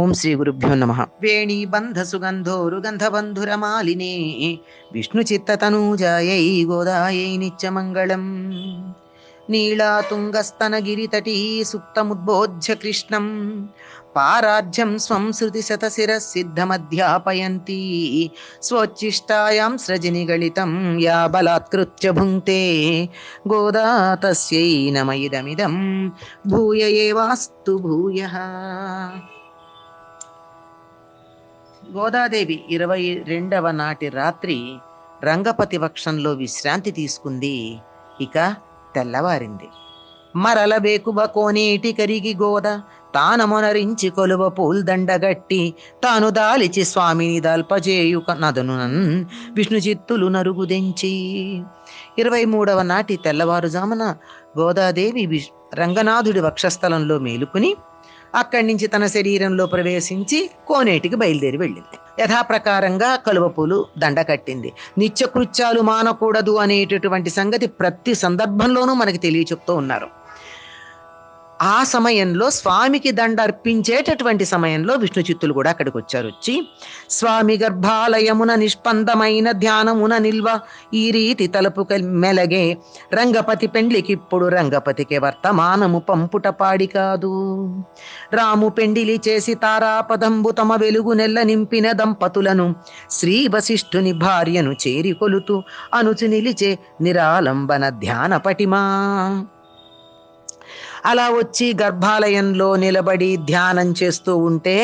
ఓం శ్రీ గురుభ్యో నమ. వేణీ బంధ సుగంధోరు గంధబంధురమాలినే విష్ణు చిత్తతనూజాయై గోదాయై నిత్యమంగళం. నీళాతుంగస్తనగిరితటీ సుప్తముద్బోధ్య కృష్ణం పారాజ్యం స్వం శృతిశతశిరసిద్ధమధ్యాపయంతి స్వోచ్ఛిష్టాయాం సృజనిగళితం యా బలాత్కృత్య భుంక్తే గోదా తస్యై నమ ఇదమిదం భూయ ఏవాస్తు భూయః. గోదాదేవి 22వ నాటి రాత్రి రంగపతి వక్షంలో విశ్రాంతి తీసుకుంది. ఇక తెల్లవారింది. మరల బేకుబ కోనేటి కరిగి గోద తానమొనరించి కొలువ పూల్దండగట్టి తాను దాలిచి స్వామిని దల్పజేయు నదనునన్ విష్ణు చిత్తులు నరుగుదెంచి. 23వ నాటి తెల్లవారుజామున గోదాదేవి రంగనాథుడి వక్షస్థలంలో మేలుకుని అక్కడి నుంచి తన శరీరంలో ప్రవేశించి కోనేటికి బయలుదేరి వెళ్ళింది. యథాప్రకారంగా కలువ పూలు దండ కట్టింది. నిత్యకృత్యాలు మానకూడదు అనేటటువంటి సంగతి ప్రతి సందర్భంలోనూ మనకి తెలియచెప్తూ ఉన్నారు. ఆ సమయంలో స్వామికి దండ అర్పించేటటువంటి సమయంలో విష్ణు చిత్తులు కూడా అక్కడికి వచ్చారు. వచ్చి స్వామి గర్భాలయమున నిష్పందమైన ధ్యానమున నిల్వ ఈ రీతి తలుపు మెలగే రంగపతి పెండ్లికిప్పుడు రంగపతికి వర్తమానము పంపుట పాడి కాదు. రాము పెండిలి చేసి తారాపదంబు తమ వెలుగు నెల్ల నింపిన దంపతులను శ్రీ వశిష్ఠుని భార్యను చేరి కొలుతూ అనుచు నిలిచే నిరాలంబన ధ్యాన పటిమా. అలా వచ్చి గర్భాలయంలో నిలబడి ధ్యానం చేస్తూ ఉంటే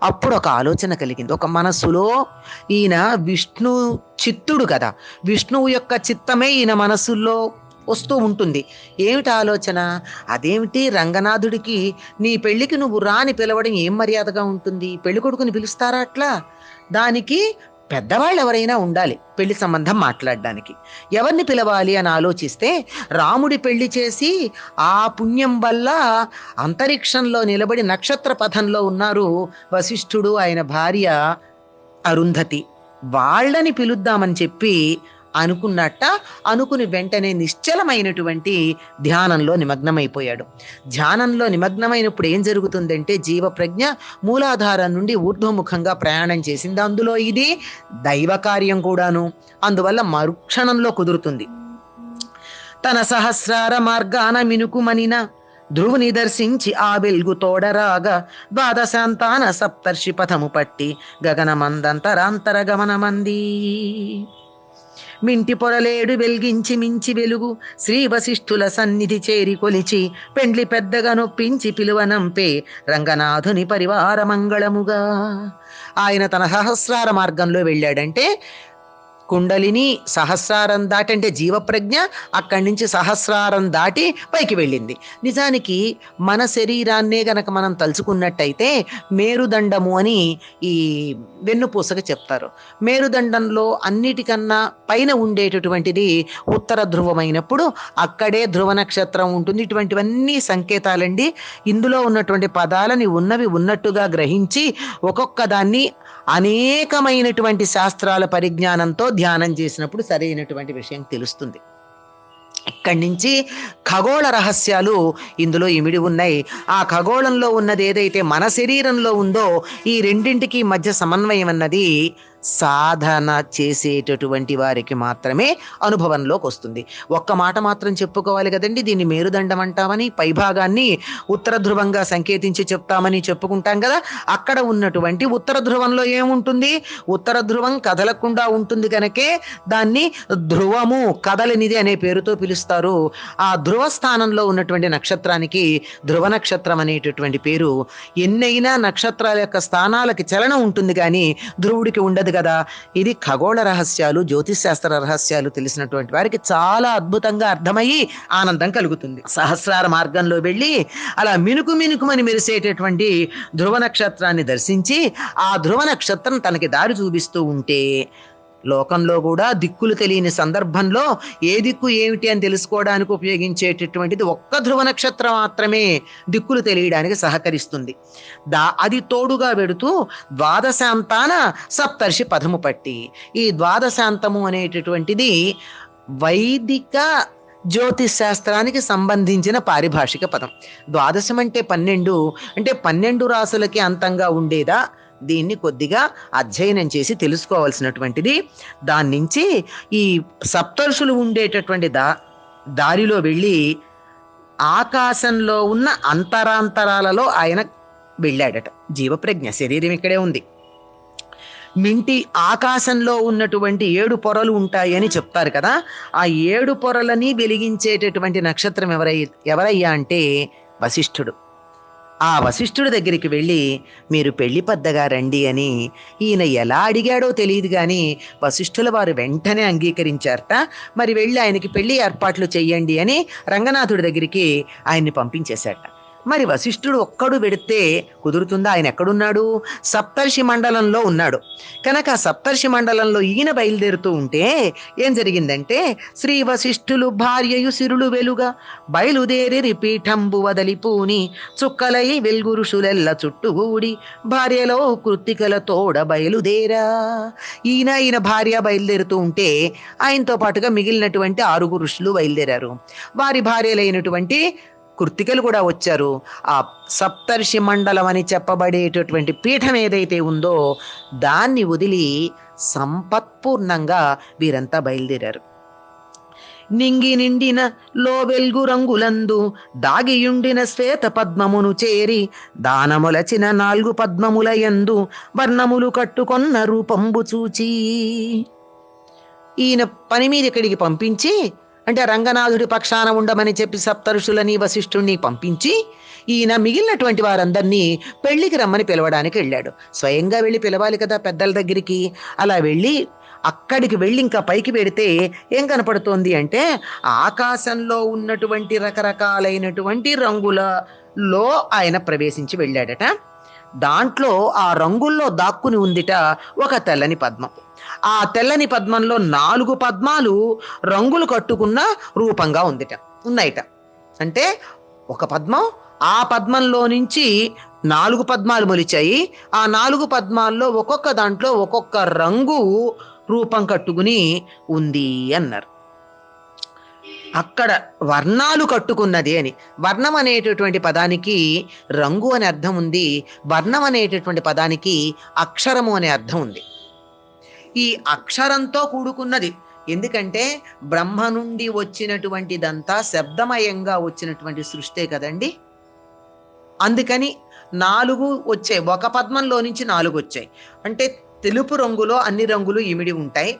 అప్పుడు ఒక ఆలోచన కలిగింది. ఒక మనస్సులో ఈయన విష్ణు చిత్తుడు కదా, విష్ణువు యొక్క చిత్తమే ఈయన మనస్సులో వస్తూ ఉంటుంది. ఏమిటి ఆలోచన? అదేమిటి, రంగనాథుడికి నీ పెళ్లికి నువ్వు రాని పిలవడం ఏం మర్యాదగా ఉంటుంది? పెళ్లి కొడుకుని పిలుస్తారా అట్లా? దానికి పెద్దవాళ్ళు ఎవరైనా ఉండాలి పెళ్లి సంబంధం మాట్లాడడానికి. ఎవరిని పిలవాలి అని ఆలోచిస్తే రాముడి పెళ్లి చేసి ఆ పుణ్యం వల్ల అంతరిక్షంలో నిలబడి నక్షత్ర పథంలో ఉన్నారు వశిష్ఠుడు, ఆయన భార్య అరుంధతి. వాళ్ళని పిలుద్దామని చెప్పి అనుకుని వెంటనే నిశ్చలమైనటువంటి ధ్యానంలో నిమగ్నమైపోయాడు. ధ్యానంలో నిమగ్నమైనప్పుడు ఏం జరుగుతుందంటే జీవ ప్రజ్ఞ మూలాధారం నుండి ఊర్ధ్వముఖంగా ప్రయాణం చేసింది. అందులో ఇది దైవ కార్యం కూడాను, అందువల్ల మరుక్షణంలో కుదురుతుంది. తన సహస్రార మార్గాన మినుకుమనిన ధ్రువుని దర్శించి ఆ వెల్గు తోడరాగా ద్వాదశాంతాన సప్తర్షి పథము పట్టి గగనమందంతరాంతర గమనమంది. మింటి పొరలేడు వెలిగించి మించి వెలుగు శ్రీ వశిష్ఠుల సన్నిధి చేరి కొలిచి పెండ్లి పెద్దగా నొప్పించి పిలువనంపే రంగనాథుని పరివార మంగళముగా. ఆయన తన సహస్రార మార్గంలో వెళ్ళాడంటే కుండలిని సహస్రారం దాటి, అంటే జీవప్రజ్ఞ అక్కడి నుంచి సహస్రారం దాటి పైకి వెళ్ళింది. నిజానికి మన శరీరాన్నే గనక మనం తలుచుకున్నట్టయితే మేరుదండము అని ఈ వెన్నుపూసగా చెప్తారు. మేరుదండంలో అన్నిటికన్నా పైన ఉండేటటువంటిది ఉత్తర ధ్రువమైనప్పుడు అక్కడే ధ్రువ నక్షత్రం ఉంటుంది. ఇటువంటివన్నీ సంకేతాలండి. ఇందులో ఉన్నటువంటి పదాలని ఉన్నవి ఉన్నట్టుగా గ్రహించి ఒక్కొక్క దాన్ని అనేకమైనటువంటి శాస్త్రాల పరిజ్ఞానంతో ధ్యానం చేసినప్పుడు సరైనటువంటి విషయం తెలుస్తుంది. ఇక్కడి నుంచి ఖగోళ రహస్యాలు ఇందులో ఇమిడి ఉన్నాయి. ఆ ఖగోళంలో ఉన్నది ఏదైతే మన శరీరంలో ఉందో ఈ రెండింటికి మధ్య సమన్వయం అన్నది సాధన చేసేటటువంటి వారికి మాత్రమే అనుభవంలోకి వస్తుంది. ఒక్క మాట మాత్రం చెప్పుకోవాలి కదండి, దీన్ని మేరుదండం అంటామని, పైభాగాన్ని ఉత్తర ధ్రువంగా సంకేతించి చెప్తామని చెప్పుకుంటాం కదా. అక్కడ ఉన్నటువంటి ఉత్తర ధ్రువంలో ఏముంటుంది? ఉత్తర ధ్రువం కదలకుండా ఉంటుంది కనుకే దాన్ని ధ్రువము, కదలనిది అనే పేరుతో పిలుస్తారు. ఆ ధ్రువ స్థానంలో ఉన్నటువంటి నక్షత్రానికి ధ్రువ నక్షత్రం అనేటటువంటి పేరు. ఎన్నైనా నక్షత్రాల యొక్క స్థానాలకి చలనం ఉంటుంది కానీ ధ్రువుడికి ఉండదు కదా. ఇది ఖగోళ రహస్యాలు, జ్యోతిష్ శాస్త్ర రహస్యాలు తెలిసినటువంటి వారికి చాలా అద్భుతంగా అర్థమయ్యి ఆనందం కలుగుతుంది. సహస్రార మార్గంలో వెళ్ళి అలా మినుకుమని మెరిసేటటువంటి ధ్రువ నక్షత్రాన్ని దర్శించి ఆ ధ్రువ నక్షత్రం తనకి దారి చూపిస్తూ ఉంటే లోకంలో కూడా దిక్కులు తెలియని సందర్భంలో ఏ దిక్కు ఏమిటి అని తెలుసుకోవడానికి ఉపయోగించేటటువంటిది ఒక్క ధ్రువ నక్షత్రం మాత్రమే దిక్కులు తెలియడానికి సహకరిస్తుంది. అది తోడుగా పెడుతూ ద్వాదశాంతాన సప్తర్షి పదము పట్టి, ఈ ద్వాదశాంతము అనేటటువంటిది వైదిక జ్యోతిష్ శాస్త్రానికి సంబంధించిన పారిభాషిక పదం. ద్వాదశం అంటే 12, అంటే 12 రాసులకి అంతంగా ఉండేదా? దీన్ని కొద్దిగా అధ్యయనం చేసి తెలుసుకోవాల్సినటువంటిది. దాని నుంచి ఈ సప్తర్షులు ఉండేటటువంటి దారిలో వెళ్ళి ఆకాశంలో ఉన్న అంతరాంతరాలలో ఆయన వెళ్ళాడట. జీవప్రజ్ఞ శరీరం ఇక్కడే ఉంది. మింటి ఆకాశంలో ఉన్నటువంటి 7 పొరలు ఉంటాయని చెప్తారు కదా. ఆ 7 పొరలని వెలిగించేటటువంటి నక్షత్రం ఎవరయ్యా అంటే వశిష్ఠుడు. ఆ వశిష్ఠుడి దగ్గరికి వెళ్ళి మీరు పెళ్లి పెద్దగా రండి అని ఈయన ఎలా అడిగాడో తెలియదు కానీ వశిష్ఠుల వారు వెంటనే అంగీకరించారట. మరి వెళ్ళి ఆయనకి పెళ్లి ఏర్పాట్లు చెయ్యండి అని రంగనాథుడి దగ్గరికి ఆయన్ని పంపించేశారట. మరి వశిష్ఠుడు ఒక్కడు వెడితే కుదురుతుందా? ఆయన ఎక్కడున్నాడు? సప్తర్షి మండలంలో ఉన్నాడు. కనుక ఆ సప్తర్షి మండలంలో ఈయన బయలుదేరుతూ ఉంటే ఏం జరిగిందంటే, శ్రీ వశిష్ఠులు భార్యయు సిరులు వెలుగా బయలుదేరి పీఠంబు వదలిపూని చుక్కలై వెల్గురుషులెల్ల చుట్టుగూడి భార్యలో కృత్తికల తోడ బయలుదేరా. ఈయన భార్య బయలుదేరుతూ ఉంటే ఆయనతో పాటుగా మిగిలినటువంటి 6 ఋషులు బయలుదేరారు. వారి భార్యలైనటువంటి కృత్తికలు కూడా వచ్చారు. ఆ సప్తర్షి మండలం అని చెప్పబడేటటువంటి పీఠం ఏదైతే ఉందో దాన్ని వదిలి సంపత్పూర్ణంగా వీరంతా బయలుదేరారు. నింగి నిండిన లో వెల్గు రంగులందు దాగియుండిన శ్వేత పద్మమును చేరి దానములచిన 4 పద్మముల యందు వర్ణములు కట్టుకొన్న రూపంబు చూచి ఈయన పని మీద ఇక్కడికి పంపించి, అంటే రంగనాథుడి పక్షాన ఉండమని చెప్పి సప్తఋషులని వశిష్ఠుణ్ణి పంపించి ఈయన మిగిలినటువంటి వారందరినీ పెళ్లికి రమ్మని పిలవడానికి వెళ్ళాడు. స్వయంగా వెళ్ళి పిలవాలి కదా పెద్దల దగ్గరికి. అలా వెళ్ళి అక్కడికి వెళ్ళి ఇంకా పైకి పెడితే ఏం కనపడుతోంది అంటే ఆకాశంలో ఉన్నటువంటి రకరకాలైనటువంటి రంగులలో ఆయన ప్రవేశించి వెళ్ళాడట. దాంట్లో ఆ రంగుల్లో దాక్కుని ఉందిట ఒక తెల్లని పద్మం. ఆ తెల్లని పద్మంలో 4 పద్మాలు రంగులు కట్టుకున్న రూపంగా ఉన్నాయిట. అంటే ఒక పద్మం, ఆ పద్మంలో నుంచి 4 పద్మాలు మొలిచాయి. ఆ 4 పద్మాల్లో ఒక్కొక్క దాంట్లో ఒక్కొక్క రంగు రూపం కట్టుకుని ఉంది అన్నారు. అక్కడ వర్ణాలు కట్టుకున్నది అని. వర్ణం అనేటటువంటి పదానికి రంగు అనే అర్థం ఉంది. వర్ణం అనేటటువంటి పదానికి అక్షరము అనే అర్థం ఉంది. ఈ అక్షరంతో కూడుకున్నది. ఎందుకంటే బ్రహ్మ నుండి వచ్చినటువంటిదంతా శబ్దమయంగా వచ్చినటువంటి సృష్టే కదండి. అందుకని 4 వచ్చాయి. ఒక పద్మంలో నుంచి 4 వచ్చాయి. అంటే తెలుపు రంగులో అన్ని రంగులు ఇమిడి ఉంటాయి.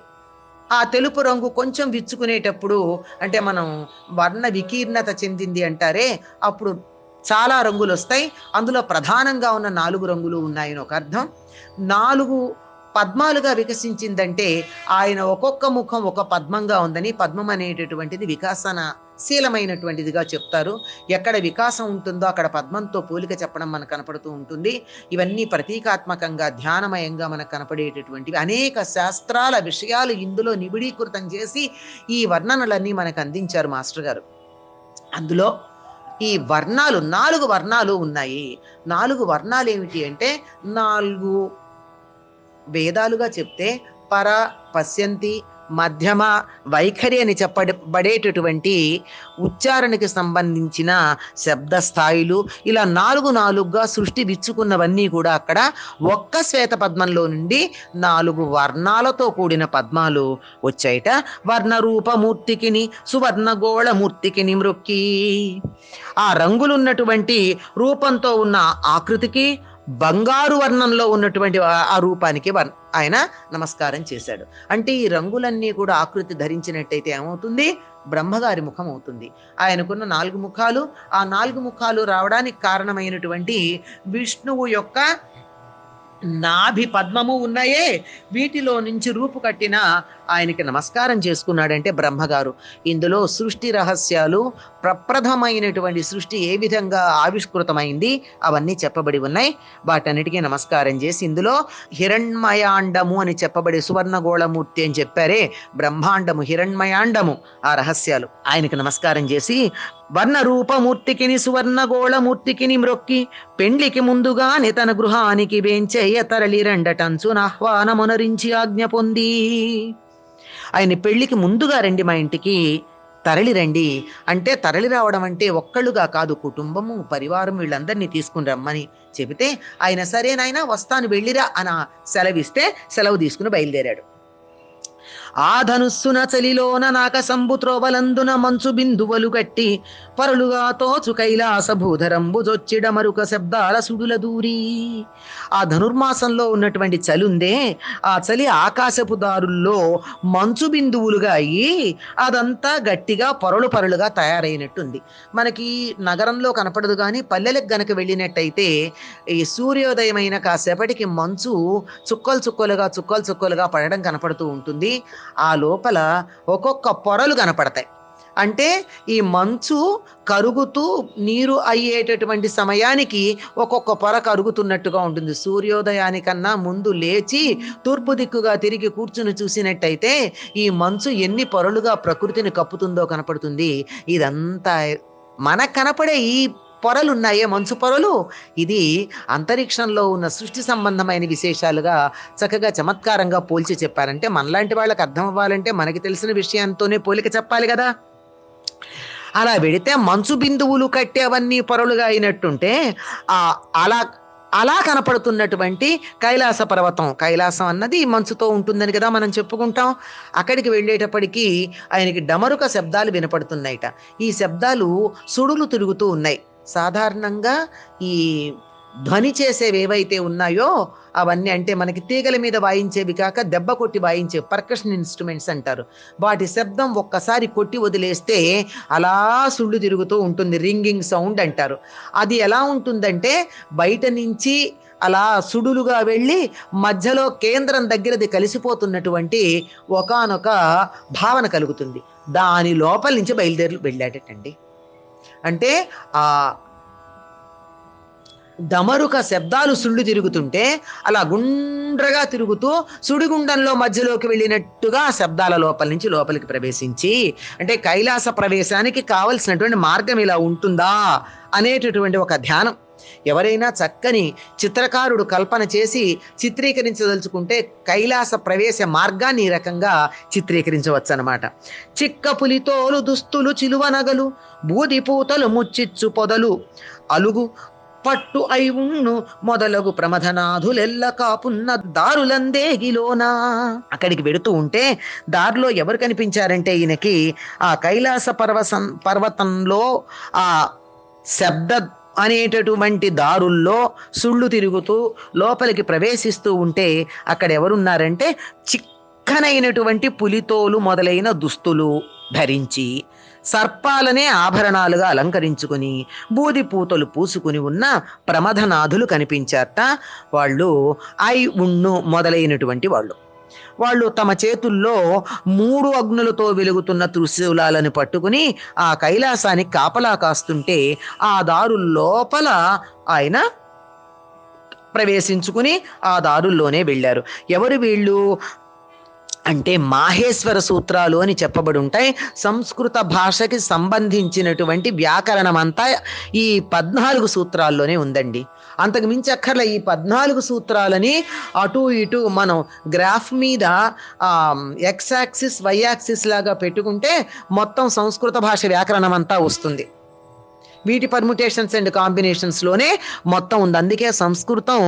ఆ తెలుపు రంగు కొంచెం విచ్చుకునేటప్పుడు, అంటే మనం వర్ణ వికీర్ణత చెందింది అంటారే, అప్పుడు చాలా రంగులు వస్తాయి. అందులో ప్రధానంగా ఉన్న 4 రంగులు ఉన్నాయని ఒక అర్థం. 4 పద్మాలుగా వికసించిందంటే ఆయన ఒక్కొక్క ముఖం ఒక పద్మంగా ఉందని. పద్మం అనేటటువంటిది వికాసనశీలమైనటువంటిదిగా చెప్తారు. ఎక్కడ వికాసం ఉంటుందో అక్కడ పద్మంతో పోలిక చెప్పడం మనకు కనపడుతూ ఉంటుంది. ఇవన్నీ ప్రతీకాత్మకంగా ధ్యానమయంగా మనకు కనపడేటటువంటివి. అనేక శాస్త్రాల విషయాలు ఇందులో నిబిడీకృతం చేసి ఈ వర్ణనలన్నీ మనకు అందించారు మాస్టర్ గారు. అందులో ఈ వర్ణాలు 4 వర్ణాలు ఉన్నాయి. 4 వర్ణాలు ఏమిటి అంటే 4 వేదాలుగా చెప్తే పర, పశ్యంతి, మధ్యమ, వైఖరి అని చెప్పబడేటటువంటి ఉచ్చారణకి సంబంధించిన శబ్ద స్థాయిలు, ఇలా 4 సృష్టి విచ్చుకున్నవన్నీ కూడా అక్కడ ఒక్క శ్వేత పద్మంలో నుండి 4 వర్ణాలతో కూడిన పద్మాలు వచ్చాయిట. వర్ణరూపమూర్తికిని సువర్ణగోళమూర్తికిని మృక్కి. ఆ రంగులున్నటువంటి రూపంతో ఉన్న ఆకృతికి, బంగారు వర్ణంలో ఉన్నటువంటి ఆ రూపానికి ఆయన నమస్కారం చేశాడు. అంటే ఈ రంగులన్నీ కూడా ఆకృతి ధరించినట్టయితే ఏమవుతుంది? బ్రహ్మగారి ముఖం అవుతుంది. ఆయనకున్న 4 ముఖాలు, ఆ 4 ముఖాలు రావడానికి కారణమైనటువంటి విష్ణువు యొక్క నాభి పద్మము ఉన్నాయే, వీటిలో నుంచి రూపు కట్టిన ఆయనకి నమస్కారం చేసుకున్నాడంటే బ్రహ్మగారు. ఇందులో సృష్టి రహస్యాలు, ప్రప్రథమైనటువంటి సృష్టి ఏ విధంగా ఆవిష్కృతమైంది అవన్నీ చెప్పబడి ఉన్నాయి. వాటన్నిటికీ నమస్కారం చేసి ఇందులో హిరణ్మయాండము అని చెప్పబడే సువర్ణగోళమూర్తి అని చెప్పారే, బ్రహ్మాండము హిరణ్మయాండము ఆ రహస్యాలు. ఆయనకి నమస్కారం చేసి వర్ణ రూపమూర్తికిని సువర్ణగోళమూర్తికిని మ్రొక్కి పెండ్లికి ముందుగానే తన గృహానికి వేంచేయ తరలి రెండటంచున ఆహ్వానమునరించి ఆజ్ఞ పొంది. ఆయన పెళ్లికి ముందుగా రండి మా ఇంటికి, తరలిరండి అంటే, తరలి రావడం అంటే ఒక్కళ్ళుగా కాదు, కుటుంబము పరివారం వీళ్ళందరినీ తీసుకుని రమ్మని చెబితే ఆయన సరేనాయనా వస్తాను వెళ్ళిరా అని సెలవిస్తే సెలవు తీసుకుని బయలుదేరాడు. ఆ ధనుస్సున చలిలోన నాకసంబు త్రోవలందున మంచు బిందువలు గట్టి పరులుగా తోచు కైలాస భూధరంబు జొచ్చిడ మరుక శబ్దాల సుడుల దూరి. ఆ ధనుర్మాసంలో ఉన్నటువంటి చలి ఉందే, ఆ చలి ఆకాశపు దారుల్లో మంచు బిందువులుగా అయ్యి అదంతా గట్టిగా పొరలు పొరలుగా తయారైనట్టుంది. మనకి నగరంలో కనపడదు, కానీ పల్లెలకు గనక వెళ్ళినట్టయితే ఈ సూర్యోదయమైన కాసేపటికి మంచు చుక్కలు చుక్కలుగా చుక్కలు చుక్కలుగా పడడం కనపడుతూ ఉంటుంది. ఆ లోపల ఒక్కొక్క పొరలు కనపడతాయి. అంటే ఈ మంచు కరుగుతూ నీరు అయ్యేటటువంటి సమయానికి ఒక్కొక్క పొర కరుగుతున్నట్టుగా ఉంటుంది. సూర్యోదయానికన్నా ముందు లేచి తూర్పు దిక్కుగా తిరిగి కూర్చుని చూసినట్టయితే ఈ మంచు ఎన్ని పొరలుగా ప్రకృతిని కప్పుతుందో కనపడుతుంది. ఇదంతా మనకు కనపడే ఈ పొరలు ఉన్నాయే, మంచు పొరలు, ఇది అంతరిక్షంలో ఉన్న సృష్టి సంబంధమైన విశేషాలుగా చక్కగా చమత్కారంగా పోల్చి చెప్పారంటే, మనలాంటి వాళ్ళకి అర్థం అవ్వాలంటే మనకి తెలిసిన విషయంతోనే పోలిక చెప్పాలి కదా. అలా వెడితే మంచు బిందువులు కట్టే అవన్నీ పొరలుగా అయినట్టుంటే అలా అలా కనపడుతున్నటువంటి కైలాస పర్వతం, కైలాసం అన్నది మంచుతో ఉంటుందని కదా మనం చెప్పుకుంటాం. అక్కడికి వెళ్ళేటప్పటికీ ఆయనకి డమరుక శబ్దాలు వినపడుతున్నాయిట. ఈ శబ్దాలు సుడులు తిరుగుతూ ఉన్నాయి. సాధారణంగా ఈ ధ్వని చేసేవి ఏవైతే ఉన్నాయో అవన్నీ, అంటే మనకి తీగల మీద వాయించేవి కాక దెబ్బ కొట్టి వాయించే పర్కషన్ ఇన్స్ట్రుమెంట్స్ అంటారు. వాటి శబ్దం ఒక్కసారి కొట్టి వదిలేస్తే అలా సుళ్ళు తిరుగుతూ ఉంటుంది, రింగింగ్ సౌండ్ అంటారు. అది ఎలా ఉంటుందంటే బయట నుంచి అలా సుడులుగా వెళ్ళి మధ్యలో కేంద్రం దగ్గరది కలిసిపోతున్నటువంటి ఒకానొక భావన కలుగుతుంది. దాని లోపల నుంచి బయలుదేరి వెళ్ళాడటండి. అంటే ఆ డమరుక శబ్దాలు సుళ్ళు తిరుగుతుంటే అలా గుండ్రగా తిరుగుతూ సుడిగుండంలో మధ్యలోకి వెళ్ళినట్టుగా శబ్దాల లోపల నుంచి లోపలికి ప్రవేశించి, అంటే కైలాస ప్రవేశానికి కావలసినటువంటి మార్గం ఇలా ఉంటుందా అనేటటువంటి ఒక ధ్యానం. ఎవరైనా చక్కని చిత్రకారుడు కల్పన చేసి చిత్రీకరించదలుచుకుంటే కైలాస ప్రవేశ మార్గాన్ని ఈ రకంగా చిత్రీకరించవచ్చు అన్నమాట. చిక్క పులితోలు దుస్తులు చిలువ నగలు బూది పూతలు ముచ్చిచ్చు పొదలు అలుగు పట్టు ఐవుణ్ణు మొదలగు ప్రమథనాథులెల్ల కాపున్న దారులందేగిలోనా. అక్కడికి వెడుతూ ఉంటే దారిలో ఎవరు కనిపించారంటే ఈయనకి ఆ కైలాస పర్వతంలో ఆ శబ్ద అనేటటువంటి దారుల్లో సుళ్ళు తిరుగుతూ లోపలికి ప్రవేశిస్తూ ఉంటే అక్కడ ఎవరున్నారంటే చిక్కనైనటువంటి పులితోలు మొదలైన దుస్తులు ధరించి సర్పాలనే ఆభరణాలుగా అలంకరించుకుని బూది పూతలు పూసుకుని ఉన్న ప్రమథనాథులు కనిపించారట. వాళ్ళు ఉణ్ణు మొదలైనటువంటి వాళ్ళు తమ చేతుల్లో 3 అగ్నులతో వెలుగుతున్న త్రిశూలాలను పట్టుకుని ఆ కైలాసానికి కాపలా కాస్తుంటే ఆ దారుల్లోపల ఆయన ప్రవేశించుకుని ఆ దారుల్లోనే వెళ్ళారు. ఎవరు వీళ్ళు అంటే మాహేశ్వర సూత్రాలు అని చెప్పబడి ఉంటాయి. సంస్కృత భాషకి సంబంధించినటువంటి వ్యాకరణం అంతా ఈ 14 సూత్రాల్లోనే ఉందండి. అంతకు మించి అక్కర్ల. ఈ 14 సూత్రాలని అటు ఇటు మనం గ్రాఫ్ మీద ఎక్స్ యాక్సిస్ వై యాక్సిస్ లాగా పెట్టుకుంటే మొత్తం సంస్కృత భాష వ్యాకరణం అంతా వస్తుంది. వీటి పర్ముటేషన్స్ అండ్ కాంబినేషన్స్లోనే మొత్తం ఉంది. అందుకే సంస్కృతం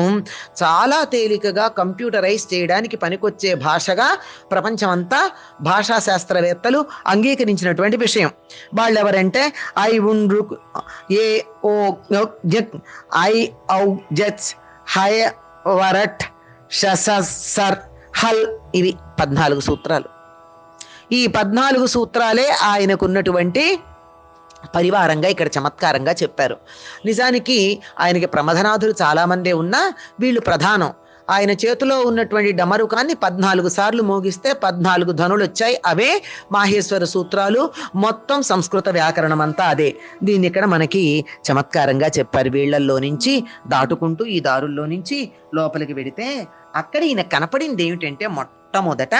చాలా తేలికగా కంప్యూటరైజ్ చేయడానికి పనికొచ్చే భాషగా ప్రపంచమంతా భాషా శాస్త్రవేత్తలు అంగీకరించినటువంటి విషయం. వాళ్ళు ఎవరంటే ఐ ఉండ్రు ఏ ఓ ఐ ఔ జచ్ హై వరట్ షసర్ హల్, ఇవి 14 సూత్రాలు. ఈ 14 సూత్రాలే ఆయనకున్నటువంటి పరివారంగా ఇక్కడ చమత్కారంగా చెప్పారు. నిజానికి ఆయనకి ప్రమథనాథులు చాలామందే ఉన్నా వీళ్ళు ప్రధానం. ఆయన చేతిలో ఉన్నటువంటి డమరుకాన్ని 14 సార్లు మోగిస్తే 14 ధనులు వచ్చాయి. అవే మాహేశ్వర సూత్రాలు. మొత్తం సంస్కృత వ్యాకరణం అంతా అదే. దీన్ని ఇక్కడ మనకి చమత్కారంగా చెప్పారు. వీళ్లల్లో నుంచి దాటుకుంటూ ఈ దారుల్లో నుంచి లోపలికి వెడితే అక్కడ ఈయన కనపడింది ఏమిటంటే, మొట్టమొదట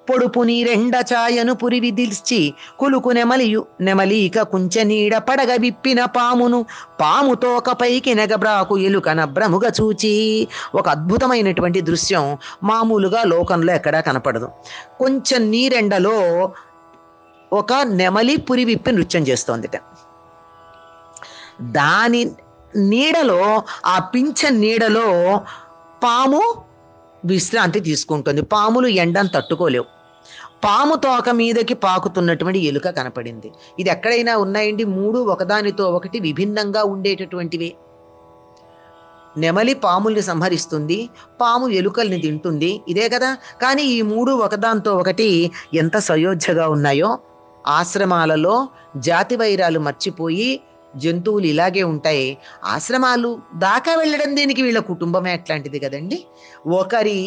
పొడుపు నీరెండ ఛాయను పురి విదిల్చి కులుకు నెమలీక కుంచెనీడ పడగ విప్పిన పాము తోకపైకి నెగబ్రాకు ఎలుకన బ్రముగ చూచి. ఒక అద్భుతమైనటువంటి దృశ్యం మామూలుగా లోకంలో ఎక్కడా కనపడదు. కొంచెం నీరెండలో ఒక నెమలి పురి విప్పి నృత్యం చేస్తోందిట. దాని నీడలో, ఆ పింఛ నీడలో పాము విశ్రాంతి తీసుకుంటుంది. పాములు ఎండను తట్టుకోలేవు. పాము తోక మీదకి పాకుతున్నటువంటి ఎలుక కనపడింది. ఇది ఎక్కడైనా ఉన్నాయండి? మూడు ఒకదానితో ఒకటి విభిన్నంగా ఉండేటటువంటివి. నెమలి పాముల్ని సంహరిస్తుంది, పాము ఎలుకల్ని తింటుంది, ఇదే కదా. కానీ ఈ మూడు ఒకదాంతో ఒకటి ఎంత సయోధ్యగా ఉన్నాయో. ఆశ్రమాలలో జాతి వైరాలు మర్చిపోయి జంతువులు ఇలాగే ఉంటాయి. ఆశ్రమాలు దాకా వెళ్ళడం దేనికి? వీళ్ళ కుటుంబమే అట్లాంటిది కదండి. ఒకరి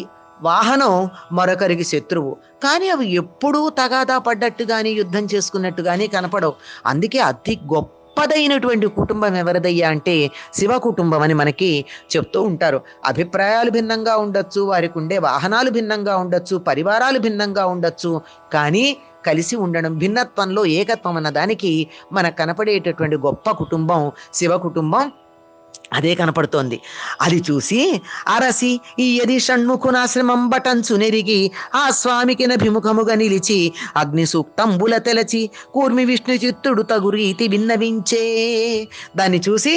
వాహనం మరొకరికి శత్రువు. కానీ అవి ఎప్పుడూ తగాదా పడ్డట్టు కానీ యుద్ధం చేసుకున్నట్టు కానీ కనపడవు. అందుకే అతి గొప్పదైనటువంటి కుటుంబం ఎవరిదయ్యా అంటే శివ కుటుంబం అని మనకి చెప్తూ ఉంటారు. అభిప్రాయాలు భిన్నంగా ఉండొచ్చు, వారికి ఉండే వాహనాలు భిన్నంగా ఉండొచ్చు, పరివారాలు భిన్నంగా ఉండొచ్చు, కానీ కలిసి ఉండడం, భిన్నత్వంలో ఏకత్వం అన్న దానికి మనకు కనపడేటటువంటి గొప్ప కుటుంబం శివ కుటుంబం. అదే కనపడుతోంది. అది చూసి అరసి ఈ యది షణ్ముఖునాశ్రమం బటంచు నెరిగి ఆ స్వామికి నభిముఖముగా నిలిచి అగ్ని సూక్తంబుల తెలచి కూర్మి విష్ణు చిత్తుడు తగు రీతి విన్నవించే. దాన్ని చూసి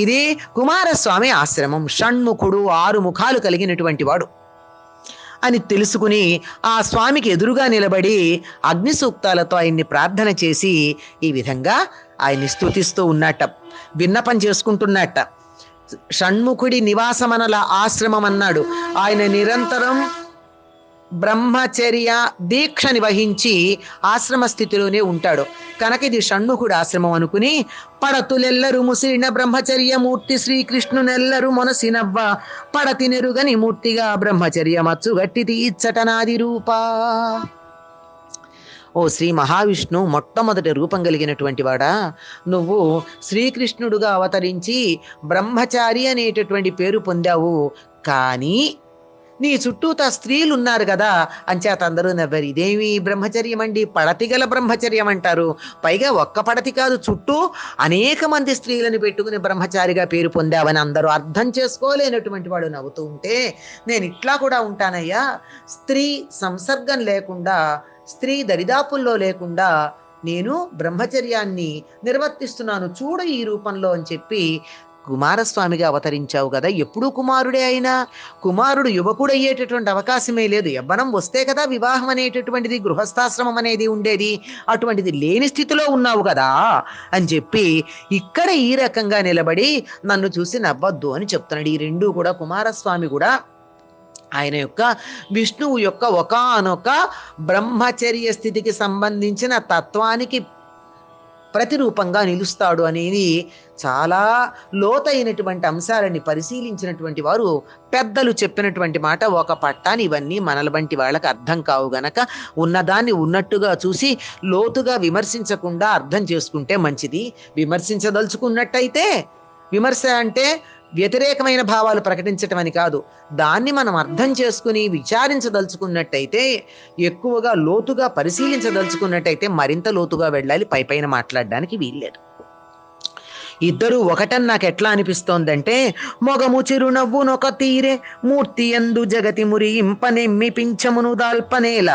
ఇది కుమారస్వామి ఆశ్రమం, షణ్ముఖుడు 6 ముఖాలు కలిగినటువంటి వాడు అని తెలుసుకుని ఆ స్వామికి ఎదురుగా నిలబడి అగ్ని సూక్తాలతో ఆయన్ని ప్రార్థన చేసి ఈ విధంగా ఆయన్ని స్తుతిస్తూ ఉన్నట్ట, విన్నపం చేసుకుంటున్నట్ట. షణ్ముఖుడి నివాసమనల ఆశ్రమం అన్నాడు. ఆయన నిరంతరం బ్రహ్మచర్య దీక్షని వహించి ఆశ్రమ స్థితిలోనే ఉంటాడు కనుక ఇది షణ్ముఖుడు ఆశ్రమం అనుకుని పడతులెల్లరు ముసిరిన బ్రహ్మచర్య మూర్తి శ్రీకృష్ణునెల్లరు మొనసినవ్వ పడతి నెరుగని మూర్తిగా బ్రహ్మచర్య మచ్చు గట్టిది ఇచ్చటనాది రూపా. ఓ శ్రీ మహావిష్ణు మొట్టమొదటి రూపం కలిగినటువంటి వాడా, నువ్వు శ్రీకృష్ణుడుగా అవతరించి బ్రహ్మచారి అనేటటువంటి పేరు పొందావు. కానీ నీ చుట్టూతా స్త్రీలు ఉన్నారు కదా, అంచేత అందరూ నవ్వరు. ఇదేమి బ్రహ్మచర్యం అండి, పడతి గల బ్రహ్మచర్యం అంటారు. పైగా ఒక్క పడతి కాదు, చుట్టూ అనేక మంది స్త్రీలను పెట్టుకుని బ్రహ్మచారిగా పేరు పొందావని అందరూ అర్థం చేసుకోలేనటువంటి వాడు నవ్వుతూ ఉంటే, నేను ఇట్లా కూడా ఉంటానయ్యా, స్త్రీ సంసర్గం లేకుండా, స్త్రీ దరిదాపుల్లో లేకుండా నేను బ్రహ్మచర్యాన్ని నిర్వర్తిస్తున్నాను, చూడ ఈ రూపంలో అని చెప్పి కుమారస్వామిగా అవతరించావు కదా. ఎప్పుడూ కుమారుడే అయినా కుమారుడు యువకుడయ్యేటటువంటి అవకాశమే లేదు. యవ్వనం వస్తే కదా వివాహం అనేటటువంటిది, గృహస్థాశ్రమం అనేది ఉండేది. అటువంటిది లేని స్థితిలో ఉన్నావు కదా అని చెప్పి ఇక్కడ ఈ రకంగా నిలబడి నన్ను చూసి నవ్వద్దు అని చెప్తున్నాడు. ఈ రెండూ కూడా కుమారస్వామి కూడా ఆయన యొక్క విష్ణువు యొక్క ఒకానొక బ్రహ్మచర్య స్థితికి సంబంధించిన తత్వానికి ప్రతిరూపంగా నిలుస్తాడు అనేది చాలా లోతైనటువంటి అంశాలని పరిశీలించినటువంటి వారు పెద్దలు చెప్పినటువంటి మాట. ఒక పట్టాని ఇవన్నీ మనల వంటి వాళ్ళకి అర్థం కావు గనక ఉన్నదాన్ని ఉన్నట్టుగా చూసి లోతుగా విమర్శించకుండా అర్థం చేసుకుంటే మంచిది. విమర్శించదలుచుకున్నట్టయితే, విమర్శ అంటే వ్యతిరేకమైన భావాలు ప్రకటించటం అని కాదు, దాన్ని మనం అర్థం చేసుకుని విచారించదలుచుకున్నట్టయితే, ఎక్కువగా లోతుగా పరిశీలించదలుచుకున్నట్టయితే మరింత లోతుగా వెళ్ళాలి, పైపైన మాట్లాడడానికి వీల్లేదు. ఇద్దరు ఒకటని నాకు ఎట్లా అనిపిస్తోందంటే, మొగము చిరునవ్వునొక తీరే మూర్తి ఎందు జగతి మురియింపనెమ్మి పింఛమును దాల్పనేల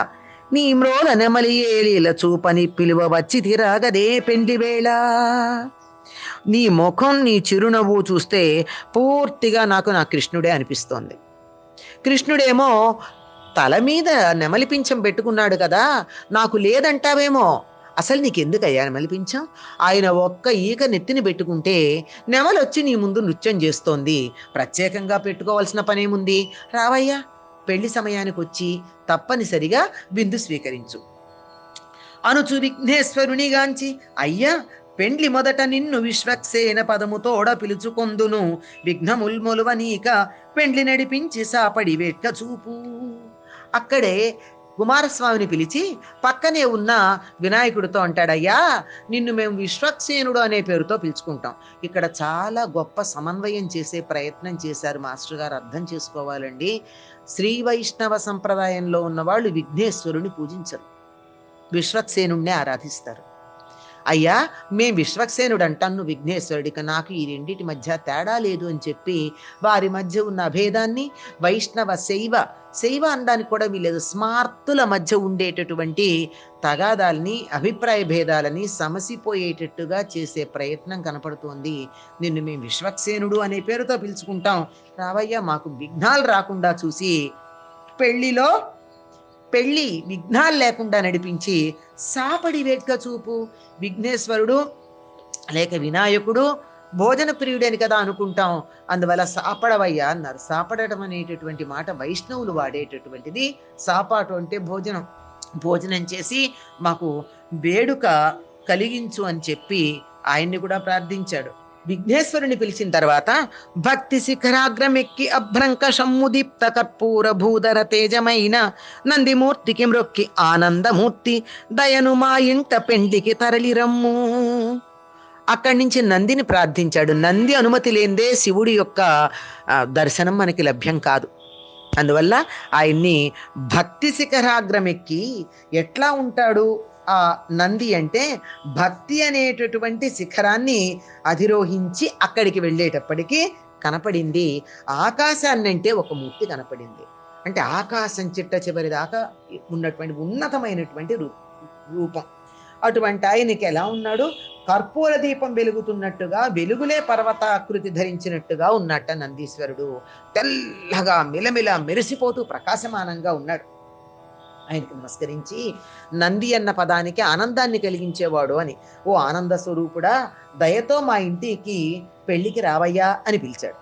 నీ మ్రోల నెమలి ఏలీల చూపని పిలువ వచ్చి తిరగదే పెండి వేళ. నీ ముఖం, నీ చిరునవ్వు చూస్తే పూర్తిగా నాకు నా కృష్ణుడే అనిపిస్తోంది. కృష్ణుడేమో తల మీద నెమలి పింఛం పెట్టుకున్నాడు కదా, నాకు లేదంటావేమో. అసలు నీకెందుకయ్యా నెమలి పింఛం? ఆయన ఒక్క ఈక నెత్తిని పెట్టుకుంటే నెమలి వచ్చి నీ ముందు నృత్యం చేస్తోంది. ప్రత్యేకంగా పెట్టుకోవాల్సిన పనేముంది? రావయ్యా, పెళ్లి సమయానికి వచ్చి తప్పనిసరిగా విందు స్వీకరించు అనుచు విఘ్నేశ్వరునిగాంచి, అయ్యా పెండ్లి మొదట నిన్ను విశ్వక్సేన పదముతోడ పిలుచుకొందును, విఘ్నముల్మొలువనీక పెండ్లి నడిపించి సాపడి వెట్క చూపు. అక్కడే కుమారస్వామిని పిలిచి పక్కనే ఉన్న వినాయకుడితో అంటాడయ్యా, నిన్ను మేము విశ్వక్సేనుడు అనే పేరుతో పిలుచుకుంటాం. ఇక్కడ చాలా గొప్ప సమన్వయం చేసే ప్రయత్నం చేశారు మాస్టర్ గారు, అర్థం చేసుకోవాలండి. శ్రీ వైష్ణవ సంప్రదాయంలో ఉన్న వాళ్ళు విఘ్నేశ్వరుని పూజించరు, విశ్వక్సేనుణ్ణే ఆరాధిస్తారు. అయ్యా మేం విశ్వక్సేనుడు అంటాను, నువ్వు విఘ్నేశ్వరుడిక, నాకు ఈ రెండిటి మధ్య తేడా లేదు అని చెప్పి వారి మధ్య ఉన్న అభేదాన్ని, వైష్ణవ శైవ అనడానికి కూడా వీలేదు, స్మార్తుల మధ్య ఉండేటటువంటి తగాదాల్ని, అభిప్రాయ భేదాలని సమసిపోయేటట్టుగా చేసే ప్రయత్నం కనపడుతోంది. నిన్ను మేము విశ్వక్సేనుడు అనే పేరుతో పిలుచుకుంటాం, రావయ్యా మాకు విఘ్నాలు రాకుండా చూసి పెళ్ళి విఘ్నాలు లేకుండా నడిపించి సాపడి వేట్క చూపు. విఘ్నేశ్వరుడు లేక వినాయకుడు భోజన ప్రియుడని కదా అనుకుంటాం, అందువల్ల సాపడవయ్యా అన్నారు. సాపడటం అనేటటువంటి మాట వైష్ణవులు వాడేటటువంటిది. సాపాటు అంటే భోజనం చేసి మాకు వేడుక కలిగించు అని చెప్పి ఆయన్ని కూడా ప్రార్థించాడు. విఘ్నేశ్వరుని పిలిచిన తర్వాత భక్తి శిఖరాగ్రమెక్కి అభ్రంక షమ్ముదీప్త కర్పూర భూధర తేజమైన నందిమూర్తికి మ్రొక్కి ఆనందమూర్తి దయను మా ఇంట పెండికి తరలిరమ్ము. అక్కడి నుంచి నందిని ప్రార్థించాడు. నంది అనుమతి లేనిదే శివుడి యొక్క దర్శనం మనకి లభ్యం కాదు. అందువల్ల ఆయన్ని భక్తి శిఖరాగ్రమెక్కి, ఎట్లా ఉంటాడు ఆ నంది అంటే, భక్తి అనేటటువంటి శిఖరాన్ని అధిరోహించి అక్కడికి వెళ్ళేటప్పటికీ కనపడింది ఆకాశాన్ని, అంటే ఒక మూర్తి కనపడింది. అంటే ఆకాశం చిట్ట చివరి దాకా ఉన్నటువంటి ఉన్నతమైనటువంటి రూపం. అటువంటి ఆయనకి ఎలా ఉన్నాడు? కర్పూర దీపం వెలుగుతున్నట్టుగా, వెలుగులే పర్వతాకృతి ధరించినట్టుగా ఉన్నట్ట నందీశ్వరుడు. తెల్లగా మిలమిల మెరిసిపోతూ ప్రకాశమానంగా ఉన్నాడు. ఆయనకి నమస్కరించి నంది అన్న పదానికి ఆనందాన్ని కలిగించేవాడు అని, ఓ ఆనంద స్వరూపుడా, దయతో మా ఇంటికి పెళ్లికి రావయ్యా అని పిలిచాడు.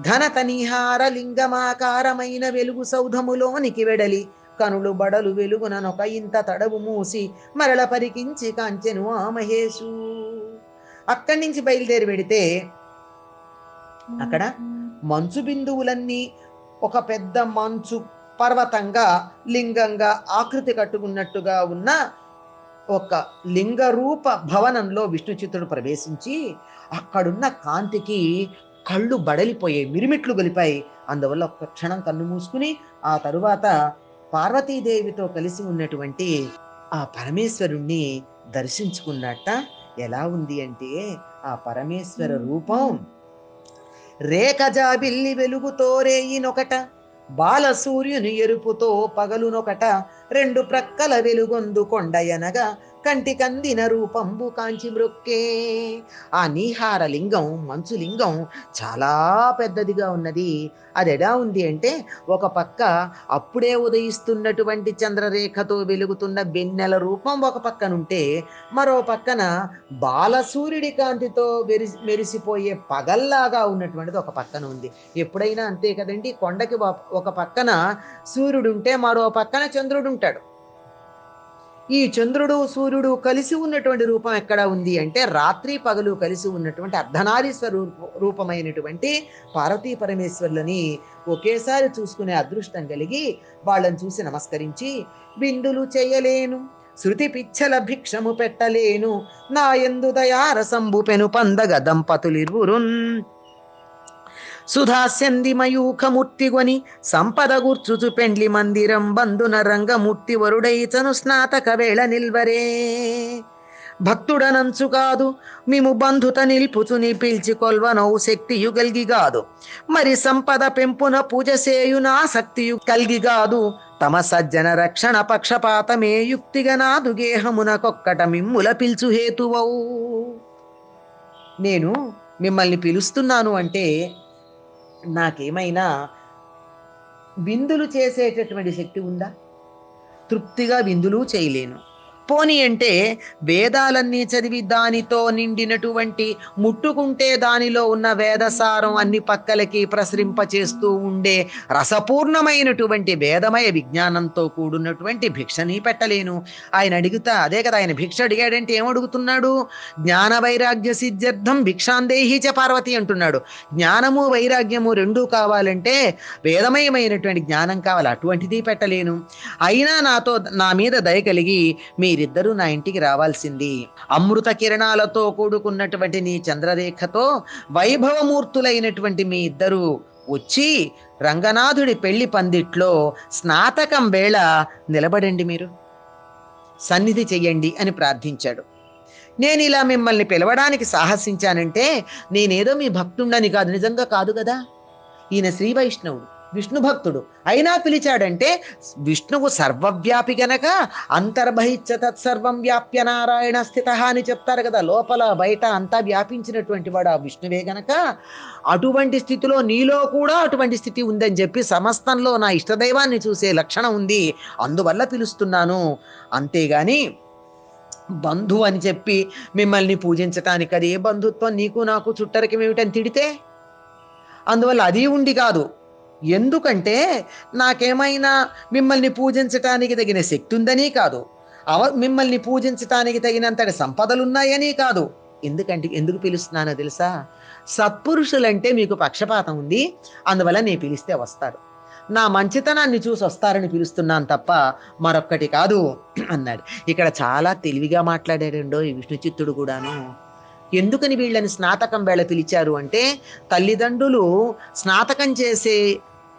ఘనత నిహార లింగమాకారమైన వెలుగు సౌధములోనికి వెడలి కనులు బడలు వెలుగుననొక ఇంత తడవు మూసి మరల పరికించి కాంచెను ఆ మహేశు. అక్కడి నుంచి బయలుదేరి వెడితే అక్కడ మంచు బిందువులన్నీ ఒక పెద్ద మంచు పర్వతంగా, లింగంగా ఆకృతి కట్టుకున్నట్టుగా ఉన్న ఒక లింగరూప భవనంలో విష్ణు చిత్తుడు ప్రవేశించి అక్కడున్న కాంతికి కళ్ళు బడలిపోయాయి, మిరిమిట్లు గొలిపాయి. అందువల్ల ఒక్క క్షణం కన్ను మూసుకుని ఆ తరువాత పార్వతీదేవితో కలిసి ఉన్నటువంటి ఆ పరమేశ్వరుణ్ణి దర్శించుకున్నట్ట. ఎలా ఉంది అంటే ఆ పరమేశ్వర రూపం రేఖజాబిల్లి వెలుగుతో రేయినొకట, బాలసూర్యుని ఎరుపుతో పగలునొకట, రెండు ప్రక్కల వెలుగొందు కొండయనగా కంటికందిన రూపంబు కాంచి మ్రొక్కే. ఆ నీహార లింగం, మంచు లింగం చాలా పెద్దదిగా ఉన్నది. అది ఎలా ఉంది అంటే, ఒక పక్క అప్పుడే ఉదయిస్తున్నటువంటి చంద్రరేఖతో వెలుగుతున్న వెన్నెల రూపం ఒక పక్కనుంటే, మరో పక్కన బాలసూర్యుడి కాంతితో మెరిసిపోయే పగల్లాగా ఉన్నటువంటిది ఒక పక్కన ఉంది. ఎప్పుడైనా అంతే కదండి, కొండకి ఒక పక్కన సూర్యుడుంటే మరో పక్కన చంద్రుడుంటాడు. ఈ చంద్రుడు సూర్యుడు కలిసి ఉన్నటువంటి రూపం ఎక్కడ ఉంది అంటే, రాత్రి పగలు కలిసి ఉన్నటువంటి అర్ధనారీశ్వర రూపమైనటువంటి పార్వతీ పరమేశ్వర్లని ఒకేసారి చూసుకునే అదృష్టం కలిగి వాళ్ళని చూసి నమస్కరించి, బిందులు చేయలేను శృతి పిచ్చల భిక్షము పెట్టలేను, నా యందు దయారసంబు పెను పందగ దంపతులిరువురున్, సుధాస్యంది మయూఖమూర్తిగొని సంపద గుర్చుచు పెండ్లి మందిరం బంధున రంగమూర్తి వరుడైతను స్నాతక వేళ నిల్వరే. భక్తుడనంచు కాదు మేము బంధుత నిల్పుచుని పిలిచి కొల్వనవు శక్తియు గల్గి కాదు, మరి సంపద పెంపున పూజ సేయునా శక్తియు కలిగి కాదు, తమ సజ్జన రక్షణ పక్షపాతమే యుక్తిగా నాదు గేహమునకొక్కట మిమ్ముల పిలుచు హేతువవు. నేను మిమ్మల్ని పిలుస్తున్నాను అంటే నాకేమైనా విందులు చేసేటటువంటి శక్తి ఉందా? తృప్తిగా విందులు చేయలేను. పోనీ అంటే వేదాలన్నీ చదివి దానితో నిండినటువంటి, ముట్టుకుంటే దానిలో ఉన్న వేదసారం అన్ని పక్కలకి ప్రసరింపచేస్తూ ఉండే రసపూర్ణమైనటువంటి వేదమయ విజ్ఞానంతో కూడున్నటువంటి భిక్షని పెట్టలేను. ఆయన అడుగుతా అదే కదా, ఆయన భిక్ష అడిగాడంటే ఏమడుగుతున్నాడు? జ్ఞాన వైరాగ్య సిద్ధ్యర్థం భిక్షాందేహి చ పార్వతి అంటున్నాడు. జ్ఞానము వైరాగ్యము రెండూ కావాలంటే వేదమయమైనటువంటి జ్ఞానం కావాలి, అటువంటిది పెట్టలేను. అయినా నా మీద దయ కలిగి మీరిద్దరూ నా ఇంటికి రావాల్సింది. అమృత కిరణాలతో కూడుకున్నటువంటి నీ చంద్రరేఖతో వైభవమూర్తులైనటువంటి మీ ఇద్దరు వచ్చి రంగనాథుడి పెళ్లి పందిట్లో స్నాతకం వేళ నిలబడండి, మీరు సన్నిధి చెయ్యండి అని ప్రార్థించాడు. నేను ఇలా మిమ్మల్ని పిలవడానికి సాహసించానంటే నేనేదో మీ భక్తుండని కాదు, నిజంగా కాదు కదా. ఈయన శ్రీ వైష్ణవుడు, విష్ణు భక్తుడు, అయినా పిలిచాడంటే విష్ణువు సర్వవ్యాపి గనక అంతర్బహిచ్చ తత్సర్వం వ్యాప్య నారాయణ స్థిత అని చెప్తారు కదా. లోపల బయట అంతా వ్యాపించినటువంటి వాడు ఆ విష్ణువే గనక అటువంటి స్థితిలో నీలో కూడా అటువంటి స్థితి ఉందని చెప్పి సమస్తంలో నా ఇష్టదైవాన్ని చూసే లక్షణం ఉంది, అందువల్ల పిలుస్తున్నాను. అంతేగాని బంధు అని చెప్పి మిమ్మల్ని పూజించటానికి, అది ఏ బంధుత్వం, నీకు నాకు చుట్టరికం ఏమిటని తిడితే, అందువల్ల అది ఉండి కాదు. ఎందుకంటే నాకేమైనా మిమ్మల్ని పూజించటానికి తగిన శక్తి ఉందని కాదు, మిమ్మల్ని పూజించటానికి తగినంతటి సంపదలున్నాయని కాదు. ఎందుకు పిలుస్తున్నానో తెలుసా? సత్పురుషులంటే మీకు పక్షపాతం ఉంది, అందువల్ల నేను పిలిస్తే వస్తారు. నా మంచితనాన్ని చూసి వస్తారని పిలుస్తున్నాను తప్ప మరొక్కటి కాదు అన్నాడు. ఇక్కడ చాలా తెలివిగా మాట్లాడాడండో ఈ విష్ణు చిత్తుడు కూడాను. ఎందుకని వీళ్ళని స్నాతకం వేళ పిలిచారు అంటే, తల్లిదండ్రులు స్నాతకం చేసే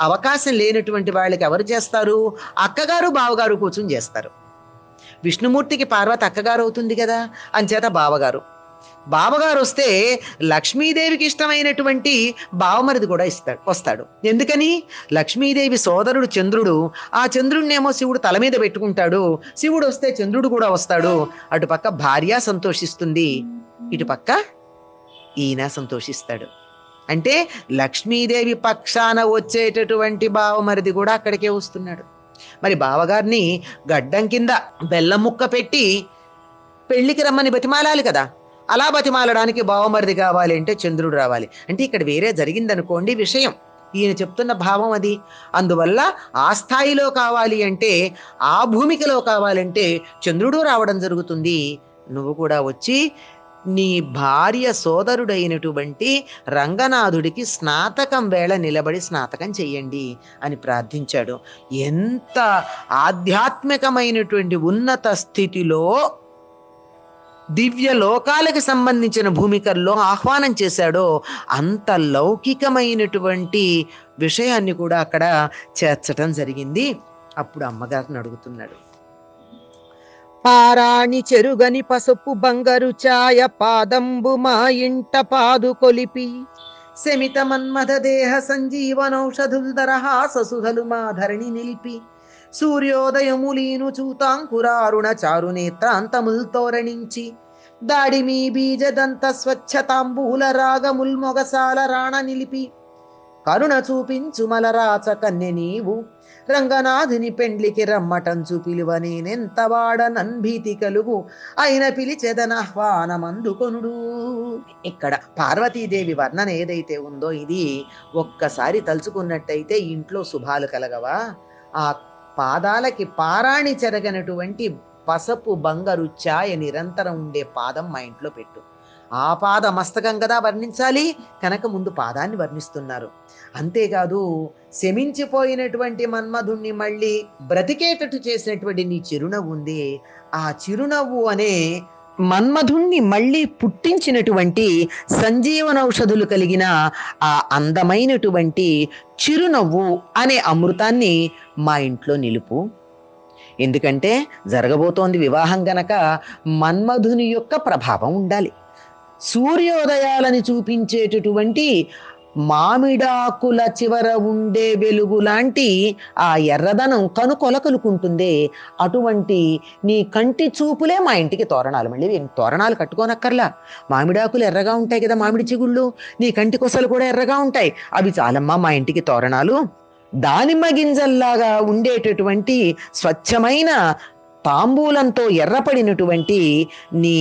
అవకాశం లేనటువంటి వాళ్ళకి ఎవరు చేస్తారు? అక్కగారు బావగారు కూర్చుని చేస్తారు. విష్ణుమూర్తికి పార్వతి అక్కగారు అవుతుంది కదా, అంచేత బావగారు వస్తే లక్ష్మీదేవికి ఇష్టమైనటువంటి బావమరిది కూడా వస్తాడు. ఎందుకని? లక్ష్మీదేవి సోదరుడు చంద్రుడు, ఆ చంద్రుడినేమో శివుడు తల మీద పెట్టుకుంటాడు. శివుడు వస్తే చంద్రుడు కూడా వస్తాడు. అటుపక్క భార్య సంతోషిస్తుంది, ఇటుపక్క ఈయన సంతోషిస్తాడు. అంటే లక్ష్మీదేవి పక్షాన వచ్చేటటువంటి బావమరిది కూడా అక్కడికే వస్తున్నాడు. మరి బావగారిని గడ్డం కింద బెల్లం ముక్క పెట్టి పెళ్లికి రమ్మని బతిమాలాలి కదా. అలా బతిమాలడానికి బావమరిది కావాలి అంటే చంద్రుడు రావాలి. అంటే ఇక్కడ వేరే జరిగిందనుకోండి విషయం, ఈయన చెప్తున్న భావం అది. అందువల్ల ఆ స్థాయిలో కావాలి అంటే, ఆ భూమికలో కావాలంటే చంద్రుడు రావడం జరుగుతుంది. నువ్వు కూడా వచ్చి నీ భార్య సోదరుడైనటువంటి రంగనాథుడికి స్నాతకం వేళ నిలబడి స్నాతకం చెయ్యండి అని ప్రార్థించాడు. ఎంత ఆధ్యాత్మికమైనటువంటి ఉన్నత స్థితిలో దివ్య లోకాలకు సంబంధించిన భూమికల్లో ఆహ్వానం చేశాడో అంత లౌకికమైనటువంటి విషయాన్ని కూడా అక్కడ చేర్చటం జరిగింది. అప్పుడు అమ్మగారిని అడుగుతున్నాడు, పారాణి చెరుగని పసుపు బంగారు ఛాయ పాదంబు మా ఇంట పాదు కొలిపి శమిత మన్మథ దేహ సంజీవనౌషధుల్ధరహాస సుధలు మా ధరణి నిలిపి సూర్యోదయములీను చూతాంకురారుణ చారు నేత్రాంతముల్ తోరణించి దాడిమీ బీజదంత స్వచ్ఛతాంబూల రాగముల్ మొగసాల రాణ నిలిపి కరుణ చూపించు మలరాచ కన్నె నీవు రంగనాథుని పెండ్లికి రమ్మటంచు పిలువ నేనెంత వాడ నన్భీతి కలుగు అయిన పిలిచెదనాహ్వానమందుకొనుడు. ఇక్కడ పార్వతీదేవి వర్ణన ఏదైతే ఉందో ఇది ఒక్కసారి తలుచుకున్నట్టయితే ఇంట్లో శుభాలు కలగవా? ఆ పాదాలకి పారాణి చెరగనటువంటి పసపు బంగారు ఛాయ నిరంతరం ఉండే పాదం మా ఇంట్లో పెట్టు. ఆ పాద మస్తకం కదా వర్ణించాలి కనుక ముందు పాదాన్ని వర్ణిస్తున్నారు. అంతేకాదు శమించిపోయినటువంటి మన్మధుణ్ణి మళ్ళీ బ్రతికేటట్టు చేసినటువంటి నీ చిరునవ్వు ఉంది, ఆ చిరునవ్వు అనే మన్మధుణ్ణి మళ్ళీ పుట్టించినటువంటి సంజీవనౌషధులు కలిగిన ఆ అందమైనటువంటి చిరునవ్వు అనే అమృతాన్ని మా ఇంట్లో నిలుపు. ఎందుకంటే జరగబోతోంది వివాహం గనక మన్మధుని యొక్క ప్రభావం ఉండాలి. సూర్యోదయాలని చూపించేటటువంటి మామిడాకుల చివర ఉండే వెలుగు లాంటి ఆ ఎర్రదనం కనుకొలకలుకుంటుందే అటువంటి నీ కంటి చూపులే మా ఇంటికి తోరణాలు. మళ్ళీ తోరణాలు కట్టుకోనక్కర్లా, మామిడాకులు ఎర్రగా ఉంటాయి కదా, మామిడి చిగుళ్ళు, నీ కంటి కొసలు కూడా ఎర్రగా ఉంటాయి, అవి చాలమ్మా మా ఇంటికి తోరణాలు. దానిమ్మ గింజల్లాగా ఉండేటటువంటి స్వచ్ఛమైన తాంబూలంతో ఎర్రపడినటువంటి నీ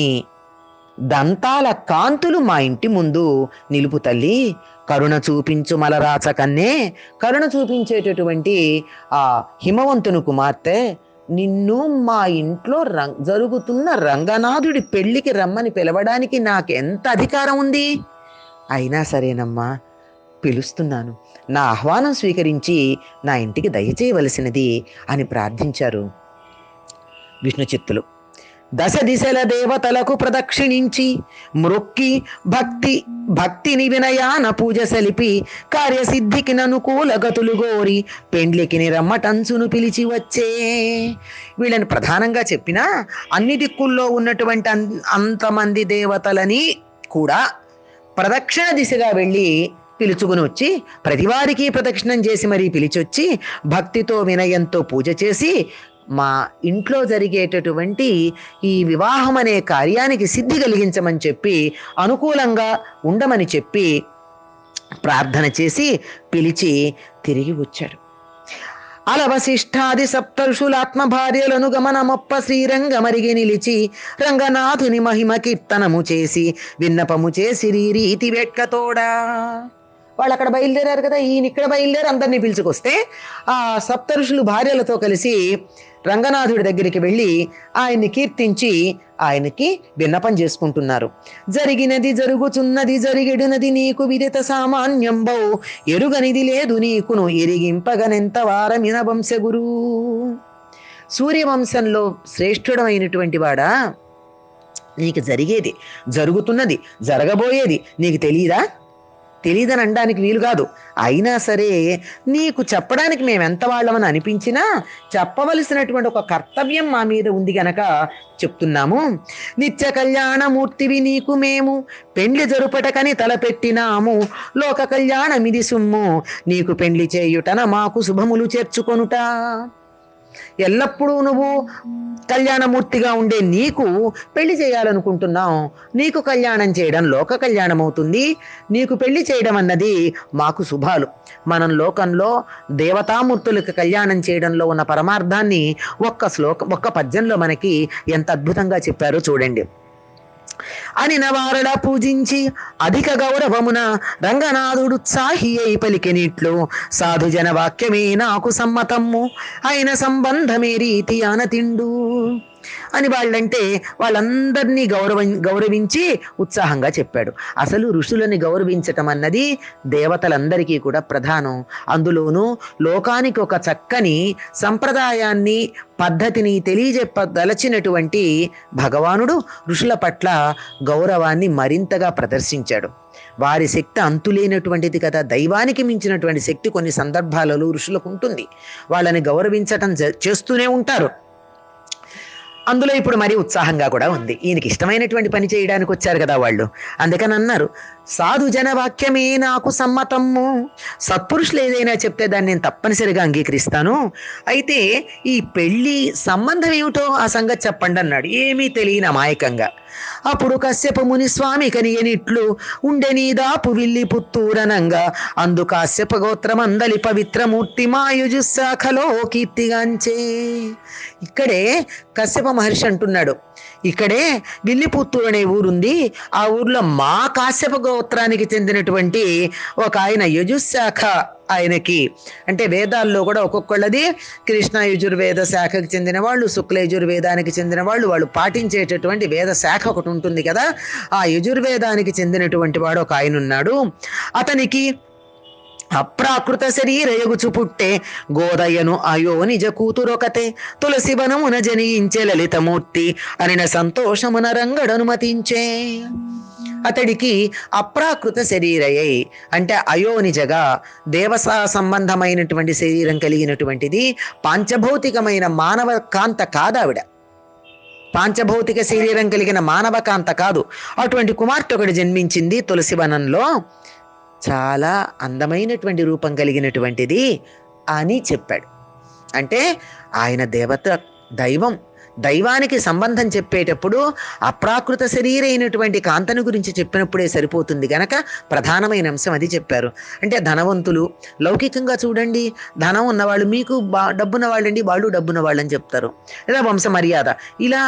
దంతాల కాంతులు మా ఇంటి ముందు నిలుపు తల్లి. కరుణ చూపించు మలరాచ కన్నే, కరుణ చూపించేటటువంటి ఆ హిమవంతుని కుమార్తె, నిన్ను మా ఇంట్లో జరుగుతున్న రంగనాథుడి పెళ్లికి రమ్మని పిలవడానికి నాకెంత అధికారం ఉంది? అయినా సరేనమ్మా పిలుస్తున్నాను, నా ఆహ్వానం స్వీకరించి నా ఇంటికి దయచేయవలసినది అని ప్రార్థించారు విష్ణు చిత్తులు. దశ దిశల దేవతలకు ప్రదక్షిణించి మ్రొక్కి భక్తిని వినయాన పూజ సలిపి కార్యసిద్ధికి ననుకూల గతులు గోరి పెండ్లికి రమ్మటంచును పిలిచి వచ్చే. వీళ్ళని ప్రధానంగా చెప్పినా అన్ని దిక్కుల్లో ఉన్నటువంటి అంతమంది దేవతలని కూడా ప్రదక్షిణ దిశగా వెళ్ళి పిలుచుకుని వచ్చి ప్రతివారికి ప్రదక్షిణం చేసి మరీ పిలిచొచ్చి భక్తితో వినయంతో పూజ చేసి మా ఇంట్లో జరిగేటటువంటి ఈ వివాహం అనే కార్యానికి సిద్ధి కలిగించమని చెప్పి అనుకూలంగా ఉండమని చెప్పి ప్రార్థన చేసి పిలిచి తిరిగి వచ్చాడు. అలవశిష్టాది సప్తర్షులాత్మ భార్యలను గమనమొప్ప శ్రీరంగమరిగి నిలిచి రంగనాథుని మహిమ కీర్తనము చేసి విన్నపము చేసి రీతి వెట్కతోడా. వాళ్ళు అక్కడ బయలుదేరారు కదా, ఈయన ఇక్కడ బయలుదేరి అందరినీ పిలుచుకొస్తే ఆ సప్తఋషులు భార్యలతో కలిసి రంగనాథుడి దగ్గరికి వెళ్ళి ఆయన్ని కీర్తించి ఆయనకి విన్నపం చేసుకుంటున్నారు. జరిగినది జరుగుచున్నది జరిగిడునది నీకు విదిత సామాన్యంబౌ ఎరుగనిది లేదు నీకును ఎరిగింపగనెంత వారమిన వంశగురు. సూర్యవంశంలో శ్రేష్ఠుడమైనటువంటి వాడా, నీకు జరిగేది జరుగుతున్నది జరగబోయేది నీకు తెలియదా? తెలియదని అనడానికి వీలు కాదు. అయినా సరే నీకు చెప్పడానికి మేమెంత వాళ్ళమని అనిపించినా చెప్పవలసినటువంటి ఒక కర్తవ్యం మా మీద ఉంది గనక చెప్తున్నాము. నిత్య కళ్యాణమూర్తివి నీకు మేము పెండ్లి జరుపటకని తలపెట్టినాము. లోక కళ్యాణమిది సుమ్ము నీకు పెండ్లి చేయుటన మాకు శుభములు చేర్చుకొనుట. ఎల్లప్పుడూ నువ్వు కళ్యాణమూర్తిగా ఉండే నీకు పెళ్లి చేయాలనుకుంటున్నాం. నీకు కళ్యాణం చేయడం లోక కళ్యాణం అవుతుంది. నీకు పెళ్లి చేయడం అన్నది మాకు శుభాలు. మనం లోకంలో దేవతామూర్తులకు కళ్యాణం చేయడంలో ఉన్న పరమార్థాన్ని ఒక్క పద్యంలో మనకి ఎంత అద్భుతంగా చెప్పారో చూడండి. అని నవారల పూజించి అధిక గౌరవమున రంగనాథుడు ఉత్సాహి అయి పలికినిట్లు సాధుజన వాక్యమే నాకు సమ్మతమ్ము అయిన సంబంధమే రీతి ఆనతిండు అని వాళ్ళంటే వాళ్ళందరినీ గౌరవించి ఉత్సాహంగా చెప్పాడు. అసలు ఋషులని గౌరవించటం అన్నది దేవతలందరికీ కూడా ప్రధానం. అందులోనూ లోకానికి ఒక చక్కని సంప్రదాయాన్ని పద్ధతిని తెలియజెప్పదలచినటువంటి భగవానుడు ఋషుల పట్ల గౌరవాన్ని మరింతగా ప్రదర్శించాడు. వారి శక్తి అంతులేనటువంటిది కదా. దైవానికి మించినటువంటి శక్తి కొన్ని సందర్భాలలో ఋషులకు ఉంటుంది. వాళ్ళని గౌరవించటం చేస్తూనే ఉంటారు. అందులో ఇప్పుడు మరీ ఉత్సాహంగా కూడా ఉంది. ఈయనకి ఇష్టమైనటువంటి పని చేయడానికి వచ్చారు కదా వాళ్ళు. అందుకని అన్నారు, సాధు జన వాక్యమే నాకు సమ్మతము. సత్పురుషులు ఏదైనా చెప్తే దాన్ని నేను తప్పనిసరిగా అంగీకరిస్తాను. అయితే ఈ పెళ్లి సంబంధం ఏమిటో ఆ సంగతి చెప్పండి అన్నాడు, ఏమీ తెలియని అమాయకంగా. అప్పుడు కశ్యప ముని స్వామి కనియనిట్లు ఉండెనీ దాపు విల్లి పుత్తూరనంగా అందు కాశ్యప గోత్రమందలి పవిత్రమూర్తి మాయుజు శాఖలో కీర్తిగాంచే. ఇక్కడే కశ్యప మహర్షి అంటున్నాడు, ఇక్కడే విల్లిపుత్తూరు అనే ఊరుంది. ఆ ఊర్లో మా కాశ్యప గోత్రానికి చెందినటువంటి ఒక ఆయన యజుశాఖ ఆయనకి, అంటే వేదాల్లో కూడా ఒక్కొక్కళ్ళది కృష్ణ యజుర్వేద శాఖకి చెందిన వాళ్ళు, శుక్ల యజుర్వేదానికి చెందిన వాళ్ళు, వాళ్ళు పాటించేటటువంటి వేద శాఖ ఒకటి ఉంటుంది కదా. ఆ యజుర్వేదానికి చెందినటువంటి వాడు ఒక ఆయన ఉన్నాడు. అతనికి అప్రాకృత శరీరయగుచు పుట్టే గోదయ్యను అయో నిజ కూతురొకతే తులసి వనమున జనించే లలితమూర్తి అనిన సంతోషమున రంగడనుమతించే. అతడికి అప్రాకృత శరీరయ్యై అంటే అయోనిజగా దేవసా సంబంధమైనటువంటి శరీరం కలిగినటువంటిది, పాంచభౌతికమైన మానవ కాంత కాదావిడ. పాంచభౌతిక శరీరం కలిగిన మానవ కాంత కాదు. అటువంటి కుమార్తె ఒకటి జన్మించింది తులసివనంలో. చాలా అందమైనటువంటి రూపం కలిగినటువంటిది అని చెప్పాడు. అంటే ఆయన దేవత, దైవం. దైవానికి సంబంధం చెప్పేటప్పుడు అప్రాకృత శరీరైనటువంటి కాంతను గురించి చెప్పినప్పుడే సరిపోతుంది గనక ప్రధానమైన అంశం అది చెప్పారు. అంటే ధనవంతులు, లౌకికంగా చూడండి, ధనం ఉన్నవాళ్ళు మీకు డబ్బున్న వాళ్ళండి, వాళ్ళు డబ్బున్న వాళ్ళని చెప్తారు. లేదా వంశ మర్యాద, ఇలా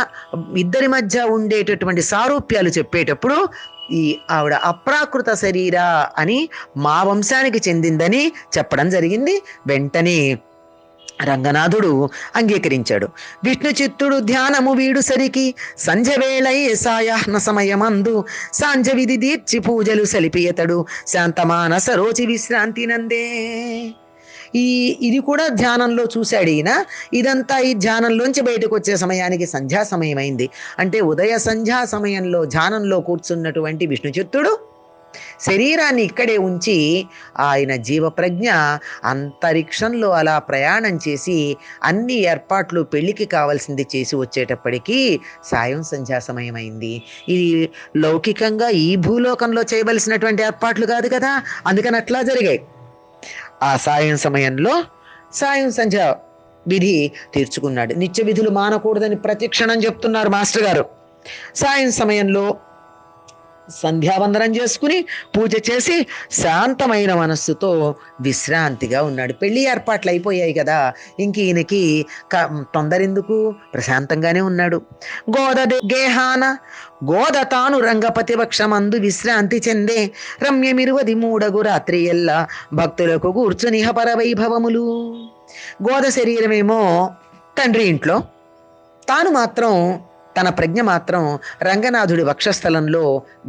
ఇద్దరి మధ్య ఉండేటటువంటి సారూప్యాలు చెప్పేటప్పుడు ఈ ఆవిడ అప్రాకృత శరీర అని మా వంశానికి చెందిందని చెప్పడం జరిగింది. వెంటనే రంగనాథుడు అంగీకరించాడు. విష్ణు చిత్తుడు ధ్యానము వీడు సరికి సంధ్యవేళయే సాయాహ్న సమయమందు సాంజ విధి దీర్చి పూజలు సలిపియతడు శాంతమాన సరోచి విశ్రాంతి నందే. ఈ ఇది కూడా ధ్యానంలో చూశాడు ఈయన. ఇదంతా ఈ ధ్యానంలోంచి బయటకు వచ్చే సమయానికి సంధ్యా సమయం అయింది. అంటే ఉదయ సంధ్యా సమయంలో ధ్యానంలో కూర్చున్నటువంటి విష్ణుచిత్తుడు శరీరాన్ని ఇక్కడే ఉంచి ఆయన జీవప్రజ్ఞ అంతరిక్షంలో అలా ప్రయాణం చేసి అన్ని ఏర్పాట్లు పెళ్లికి కావాల్సింది చేసి వచ్చేటప్పటికీ సాయం సంధ్యా సమయం అయింది. ఇది లౌకికంగా ఈ భూలోకంలో చేయవలసినటువంటి ఏర్పాట్లు కాదు కదా, అందుకని అట్లా జరిగాయి. ఆ సాయం సమయంలో సాయం సంధ్య విధి తీర్చుకున్నాడు. నిత్య విధులు మానకూడదని ప్రతిక్షణం చెప్తున్నారు మాస్టర్ గారు. సాయం సమయంలో సంధ్యావందనం చేసుకుని పూజ చేసి శాంతమైన మనస్సుతో విశ్రాంతిగా ఉన్నాడు. పెళ్లి ఏర్పాట్లు అయిపోయాయి కదా, ఇంక ఈయనకి తొందరెందుకు, ప్రశాంతంగానే ఉన్నాడు. గేహాన గోద తాను రంగపతిపక్షమందు విశ్రాంతి చెందే రమ్యమిరువది మూడగు రాత్రి ఎల్లా భక్తులకు కూర్చుని పర వైభవములు. గోద శరీరమేమో తండ్రి ఇంట్లో, తాను మాత్రం తన ప్రజ్ఞ మాత్రం రంగనాథుడి వక్షస్థలంలో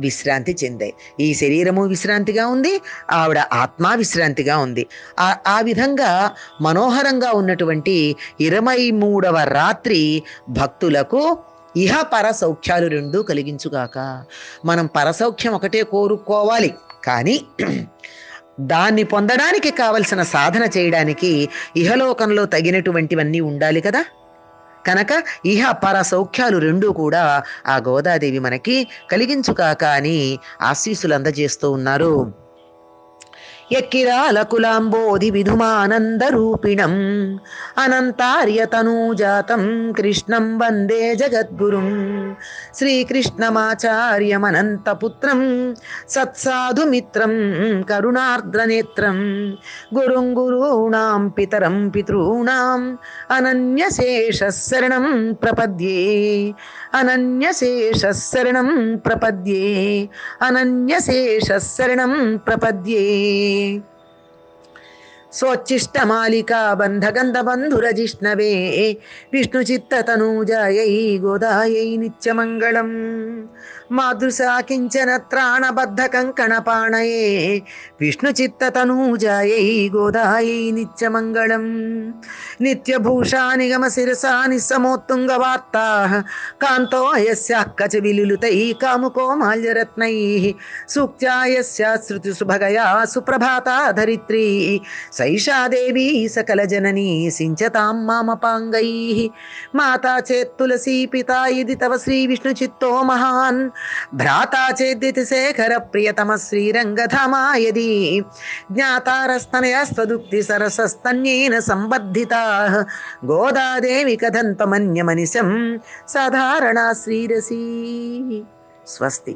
విశ్రాంతి చెందాయి. ఈ శరీరము విశ్రాంతిగా ఉంది, ఆవిడ ఆత్మ విశ్రాంతిగా ఉంది. ఆ విధంగా మనోహరంగా ఉన్నటువంటి 23వ రాత్రి భక్తులకు ఇహ పర సౌఖ్యాలు రెండూ కలిగించుగాక. మనం పరసౌఖ్యం ఒకటే కోరుకోవాలి, కానీ దాన్ని పొందడానికి కావలసిన సాధన చేయడానికి ఇహలోకంలో తగినటువంటివన్నీ ఉండాలి కదా. కనుక ఇహ పర సౌఖ్యాలు రెండూ కూడా ఆ గోదాదేవి మనకి కలిగించుకాక అని ఆశీస్సులు అందజేస్తూ ఉన్నారు. ఎక్కిరాల కులాంబోధి విధుమానంద రూపిణం అనంతార్యతనూజాతం కృష్ణం వందే జగద్గురుం శ్రీకృష్ణమాచార్యమనంతపుత్రం సత్సాధుమిత్రం కరుణార్ద్రనేత్రం గురుం గురూణాం పితరం పితॄణాం అనన్యశేషశరణం ప్రపద్యే అనన్యశేషశరణం ప్రపద్యే అనన్యశేషశరణం ప్రపద్యే. సోచ్చిష్టమాలికా బంధగంధ బంధురజిష్ణవే విష్ణుచిత్తతనూజాయై గోదాయై నిత్యమంగళం. మాదృశా కించన త్రాణబద్ధ కంకణపాణయే విష్ణుచిత్తతనూజాయై గోదాయై నిత్యమంగళం. నిత్యభూషా నిగమ శిరసా నిస్సమోత్తుంగ వార్తా కాంతో యస్యాః కచవిలులుతై కాముకో మాల్యరత్నై సూక్త్యా యస్యా శృతి సుభగయా సుప్రభాతా ధరిత్రీ సైషా దేవీ సకల జననీ సించతాం మామపాంగై. మాతా చేత్ తులసీ పితా ఇది తవ శ్రీ విష్ణుచిత్తో మహాన్ భ్రాతా చేద్దితి శేఖర ప్రియతమ శ్రీరంగధామా యది జ్ఞాతారస్తనయస్త్వదుక్తి సరసస్తన్యేన సంబద్ధితాః గోదాదేవి కథంతమన్యమనిశం సాధారణా శ్రీరసీ. స్వస్తి.